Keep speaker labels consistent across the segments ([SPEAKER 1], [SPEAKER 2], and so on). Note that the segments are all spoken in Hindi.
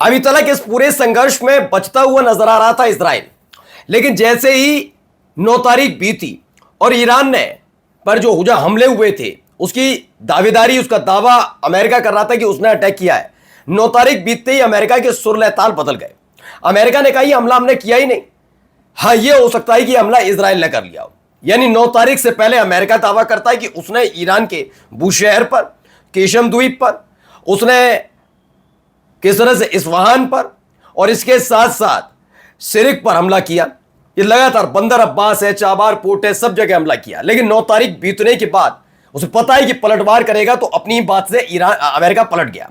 [SPEAKER 1] अभी तक इस पूरे संघर्ष में बचता हुआ नजर आ रहा था इजराइल, लेकिन जैसे ही 9 तारीख बीती और ईरान ने पर जो हमले हुए थे उसकी दावेदारी, उसका दावा अमेरिका कर रहा था कि उसने अटैक किया है। 9 तारीख बीतते ही अमेरिका के सुर लहताल बदल गए। अमेरिका ने कहा यह हमला हमने किया ही नहीं। हाँ, यह हो सकता है कि हमला इजराइल ने कर लिया हो। यानी 9 तारीख से पहले अमेरिका दावा करता है कि उसने ईरान के बुशहर पर, केशम द्वीप पर, उसने किस तरह से इस्फहान पर और इसके साथ साथ सिरिक पर हमला किया। ये लगातार बंदर अब्बास है, चाबार पोर्ट है, सब जगह हमला किया। लेकिन 9 तारीख बीतने के बाद उसे पता है कि पलटवार करेगा, तो अपनी बात से अमेरिका पलट गया।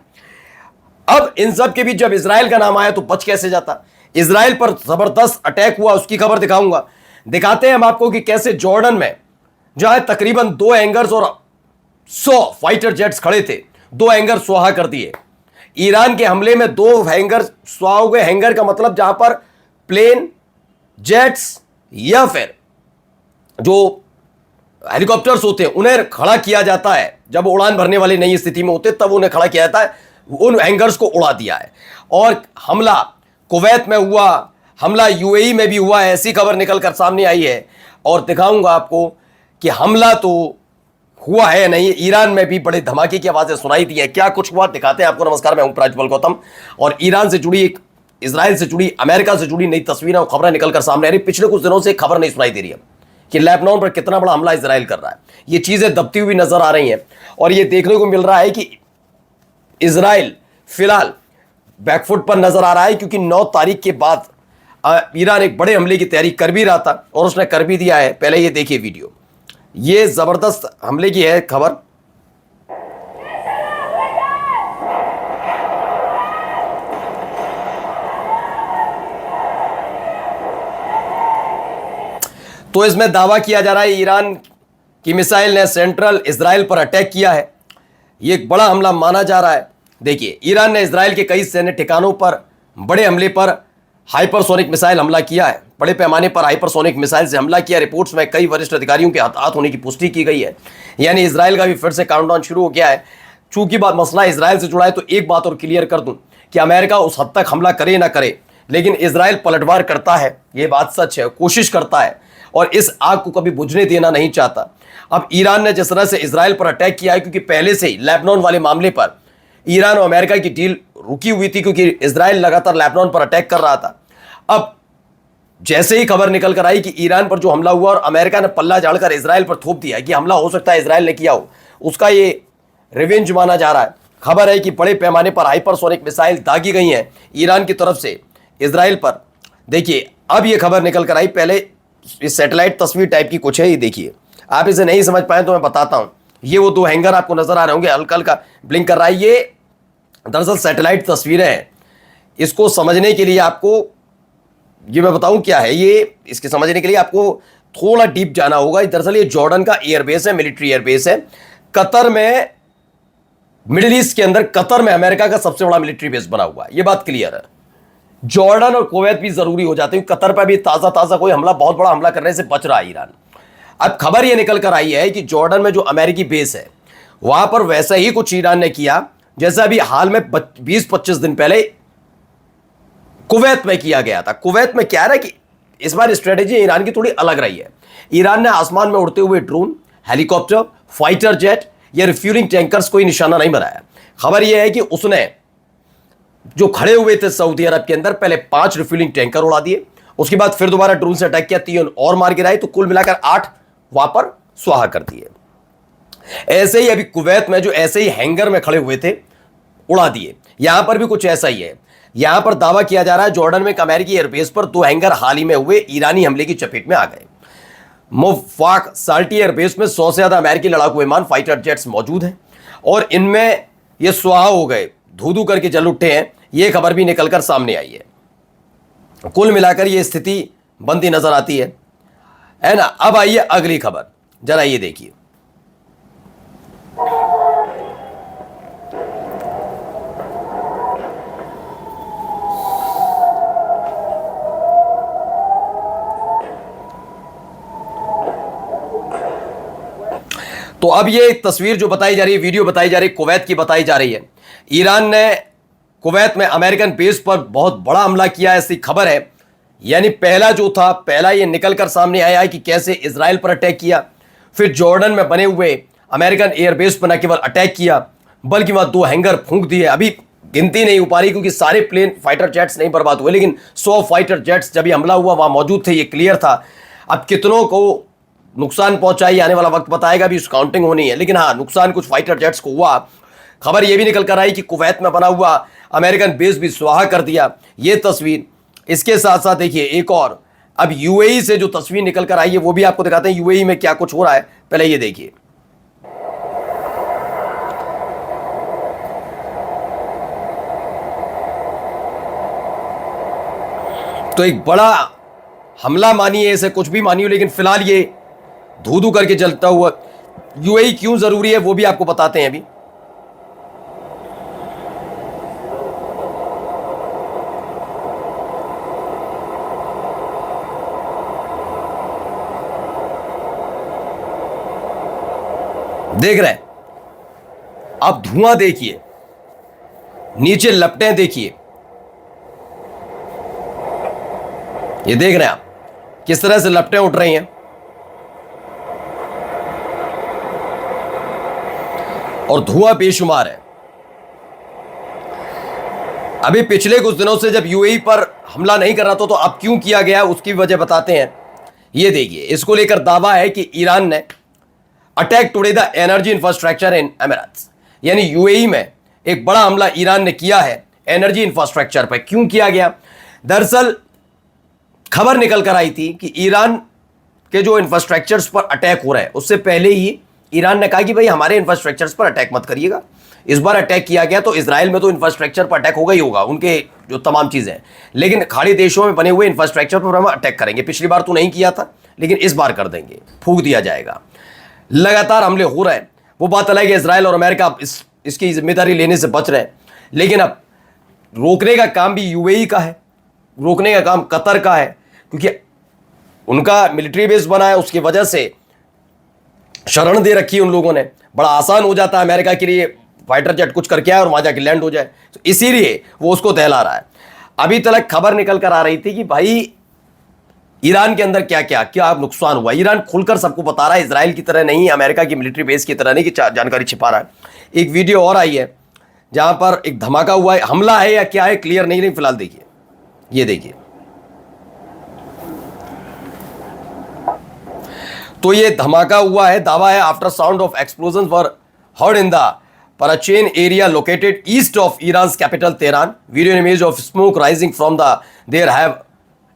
[SPEAKER 1] अब इन सब के बीच जब इजराइल का नाम आया तो बच कैसे जाता। इजराइल पर जबरदस्त अटैक हुआ, उसकी खबर दिखाऊंगा। दिखाते हैं हम आपको कि कैसे जॉर्डन में जहां तकरीबन 2 हैंगर्स और 100 फाइटर जेट्स खड़े थे, 2 हैंगर स्वाहा कर दिए। ईरान के हमले में 2 हैंगर स्वाहा हो गए। हैंगर का मतलब जहां पर प्लेन, जेट्स या फिर जो हेलीकॉप्टर्स होते हैं उन्हें खड़ा किया जाता है। जब उड़ान भरने वाली नई स्थिति में होते तब उन्हें खड़ा किया जाता है। उन हैंगर्स को उड़ा दिया है। और हमला कुवैत में हुआ, हमला यूएई में भी हुआ है, ऐसी खबर निकल कर सामने आई है। और दिखाऊंगा आपको कि हमला तो हुआ है नहीं, ईरान में भी बड़े धमाके की आवाजें सुनाई दी है। क्या कुछ हुआ दिखाते हैं आपको। नमस्कार, मैं हूं प्राज्वल गौतम और ईरान से जुड़ी, एक इजराइल से जुड़ी, अमेरिका से जुड़ी नई तस्वीरें और खबरें निकलकर सामने आ रही। पिछले कुछ दिनों से खबर नहीं सुनाई दे रही है कि लेबनान पर कितना बड़ा हमला इजराइल कर रहा है। ये चीजें दबती हुई नजर आ रही हैं और ये देखने को मिल रहा है कि इजराइल फिलहाल बैकफुट पर नजर आ रहा है, क्योंकि 9 तारीख के बाद ईरान एक बड़े हमले की तैयारी कर भी रहा था और उसने कर भी दिया है। पहले ये देखिए वीडियो, ये जबरदस्त हमले की है खबर। तो इसमें दावा किया जा रहा है ईरान की मिसाइल ने सेंट्रल इजराइल पर अटैक किया है। यह एक बड़ा हमला माना जा रहा है। देखिए, ईरान ने इजराइल के कई सैन्य ठिकानों पर बड़े हमले पर हाइपरसोनिक मिसाइल हमला किया है। बड़े पैमाने पर हाइपरसोनिक मिसाइल से हमला किया। रिपोर्ट्स में कई वरिष्ठ अधिकारियों के हताहत होने की पुष्टि की गई है। यानी इजराइल का भी फिर से काउंटडाउन शुरू हो गया है। चूंकि बात मसला इजराइल से जुड़ा है तो एक बात और क्लियर कर दूं कि अमेरिका उस हद तक हमला करे ना करे, लेकिन इजराइल पलटवार करता है, यह बात सच है, कोशिश करता है और इस आग को कभी बुझने देना नहीं चाहता। अब ईरान ने जिस तरह से इजराइल पर अटैक किया है, क्योंकि पहले से ही लेबनान वाले मामले पर ईरान और अमेरिका की डील रुकी हुई थी, क्योंकि इजराइल लगातार लेबनान पर अटैक कर रहा था। अब जैसे ही खबर निकल कर आई कि ईरान पर जो हमला हुआ और अमेरिका ने पल्ला झाड़कर इजराइल पर थोप दिया कि हमला हो सकता है इजराइल ने किया हो, उसका ये रिवेंज माना जा रहा है। खबर है कि बड़े पैमाने पर हाइपरसोनिक मिसाइल दागी गई हैं ईरान की तरफ से इजराइल पर। देखिए, अब ये खबर निकल कर आई। पहले ये सैटेलाइट तस्वीर टाइप की कुछ है, ये देखिए। आप इसे नहीं समझ पाए तो मैं बताता हूं। ये वो 2 हैंगर आपको नजर आ रहे होंगे, हल्का हल्का ब्लिंक कर रहा है। ये दरअसल सैटेलाइट तस्वीरें हैं। इसको समझने के लिए आपको ये मैं बताऊं क्या है ये, इसके समझने के लिए आपको थोड़ा डीप जाना होगा। दरअसल ये जॉर्डन का एयरबेस है, मिलिट्री एयरबेस है कतर में, मिडिल ईस्ट के अंदर कतर में अमेरिका का सबसे बड़ा मिलिट्री बेस बना हुआ है। ये बात क्लियर है। जॉर्डन और कुवैत भी जरूरी हो जाते हैं। कतर पर भी ताजा कोई हमला, बहुत बड़ा हमला करने से बच रहा है ईरान। अब खबर यह निकल कर आई है कि जॉर्डन में जो अमेरिकी बेस है वहां पर वैसा ही कुछ ईरान ने किया जैसा अभी हाल में 20-25 दिन पहले कुवैत में किया गया था। कुवैत में क्या है ना कि इस बार स्ट्रेटेजी ईरान की थोड़ी अलग रही है। ईरान ने आसमान में उड़ते हुए ड्रोन, हेलीकॉप्टर, फाइटर जेट या रिफ्यूलिंग टैंकर्स को निशाना नहीं बनाया। खबर यह है कि उसने जो खड़े हुए थे सऊदी अरब के अंदर, पहले 5 रिफ्यूलिंग टैंकर उड़ा दिए, उसके बाद फिर दोबारा ड्रोन से अटैक किया, 3 और मार गिराए, तो कुल मिलाकर 8 वहां पर स्वाहा कर दिए। ऐसे ही अभी कुवैत में जो ऐसे ही हैंगर में खड़े हुए थे उड़ा दिए। यहां पर भी कुछ ऐसा ही है। यहां पर दावा किया जा रहा है जॉर्डन में एक अमेरिकी एयरबेस पर 2 हैंगर हाल ही में हुए ईरानी हमले की चपेट में आ गए। मुवाक साल्टी एयरबेस में 100 से ज्यादा अमेरिकी लड़ाकू विमान, फाइटर जेट्स मौजूद हैं और इनमें ये स्वाहा हो गए, धू-धू करके जल उठे हैं। यह खबर भी निकलकर सामने आई है। कुल मिलाकर यह स्थिति बनती नजर आती है ना। अब आइए अगली खबर, जरा ये देखिए। तो अब ये तस्वीर जो बताई जा रही है, वीडियो बताई जा रही है, कुवैत की बताई जा रही है। ईरान ने कुवैत में अमेरिकन बेस पर बहुत बड़ा हमला किया है, ऐसी खबर है। यानी पहला ये निकलकर सामने आया है कि कैसे इजराइल पर अटैक किया, फिर जॉर्डन में बने हुए अमेरिकन एयरबेस पर न केवल अटैक किया बल्कि वहां 2 हैंगर फूंक दिए। अभी गिनती नहीं हो पा रही क्योंकि सारे प्लेन फाइटर जेट्स नहीं बर्बाद हुए, लेकिन 100 फाइटर जेट्स जब ये हमला हुआ वहां मौजूद थे, ये क्लियर था। अब कितनों को नुकसान पहुंचा ये आने वाला वक्त बताएगा, भी उस काउंटिंग होनी है। लेकिन हाँ, नुकसान कुछ फाइटर जेट्स को हुआ। खबर यह भी निकल कर आई कि कुवैत में बना हुआ अमेरिकन बेस भी स्वाहा कर दिया। ये तस्वीर, इसके साथ साथ देखिए एक और अब यूएई से जो तस्वीर निकल कर आई है वो भी आपको दिखाते हैं यूएई में क्या कुछ हो रहा है। पहले ये देखिए, तो एक बड़ा हमला मानिए, ऐसे कुछ भी मानिए, लेकिन फिलहाल ये धू धू करके जलता हुआ यूएई क्यों जरूरी है वो भी आपको बताते हैं अभी। देख रहे हैं आप, धुआं देखिए, नीचे लपटें देखिए, ये देख रहे हैं आप किस तरह से लपटें उठ रही हैं। और धुआं बेशुमार है। अभी पिछले कुछ दिनों से जब यूएई पर हमला नहीं कर रहा था तो अब क्यों किया गया उसकी वजह बताते हैं। ये देखिए, इसको लेकर दावा है कि ईरान ने attack today the energy infrastructure in Emirates, यानी यूएई में एक बड़ा हमला ईरान ने किया है एनर्जी इंफ्रास्ट्रक्चर पर। क्यों किया गया? दरअसल खबर निकल कर आई थी कि ईरान के जो इंफ्रास्ट्रक्चर्स पर अटैक हो रहा है उससे पहले ही ईरान ने कहा कि भाई हमारे इंफ्रास्ट्रक्चर्स पर अटैक मत करिएगा। इस बार अटैक किया गया तो इजराइल में तो इंफ्रास्ट्रक्चर पर अटैक होगा ही होगा, उनके जो तमाम चीज़ें हैं, लेकिन खाड़ी देशों में बने हुए इंफ्रास्ट्रक्चर पर हम अटैक करेंगे। पिछली बार तो नहीं किया था लेकिन इस बार कर देंगे, फूंक दिया जाएगा। लगातार हमले हो रहे हैं। वो बात अलग है, इजराइल और अमेरिका इसकी जिम्मेदारी लेने से बच रहे हैं, लेकिन अब रोकने का काम भी यूएई का है, रोकने का काम कतर का है, क्योंकि उनका मिलिट्री बेस बना है, उसकी वजह से शरण दे रखी है उन लोगों ने। बड़ा आसान हो जाता है अमेरिका के लिए फाइटर जेट कुछ करके आए और वहां जाके लैंड हो जाए, तो इसीलिए वो उसको दहला रहा है। अभी तक खबर निकल कर आ रही थी कि भाई ईरान के अंदर क्या क्या क्या नुकसान हुआ। ईरान खुलकर सबको बता रहा है, इजराइल की तरह नहीं, अमेरिका की मिलिट्री बेस की तरह नहीं कि जानकारी छिपा रहा है। एक वीडियो और आई है जहां पर एक धमाका हुआ है, हमला है या क्या है क्लियर नहीं, लेकिन फिलहाल देखिए, ये देखिए। तो ये धमाका हुआ है, दावा है after sound of explosion were heard in the Parachain area located east of Iran's capital Tehran. Video and image of smoke rising from there have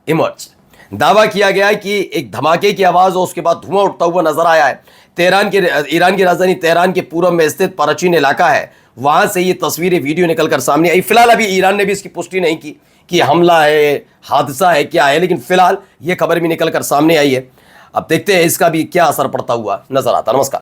[SPEAKER 1] emerged. दावा किया गया है कि एक धमाके की आवाज और उसके बाद धुआं उठता हुआ नजर आया है। ईरान की राजधानी तेहरान के पूर्व में स्थित पराचीन इलाका है, वहां से ये तस्वीरें वीडियो निकलकर सामने आई। फिलहाल अभी ईरान ने भी इसकी पुष्टि नहीं की कि हमला है, हादसा है, क्या है, लेकिन फिलहाल ये खबर भी निकलकर सामने आई है। अब देखते हैं इसका भी क्या असर पड़ता हुआ नजर आता। नमस्कार।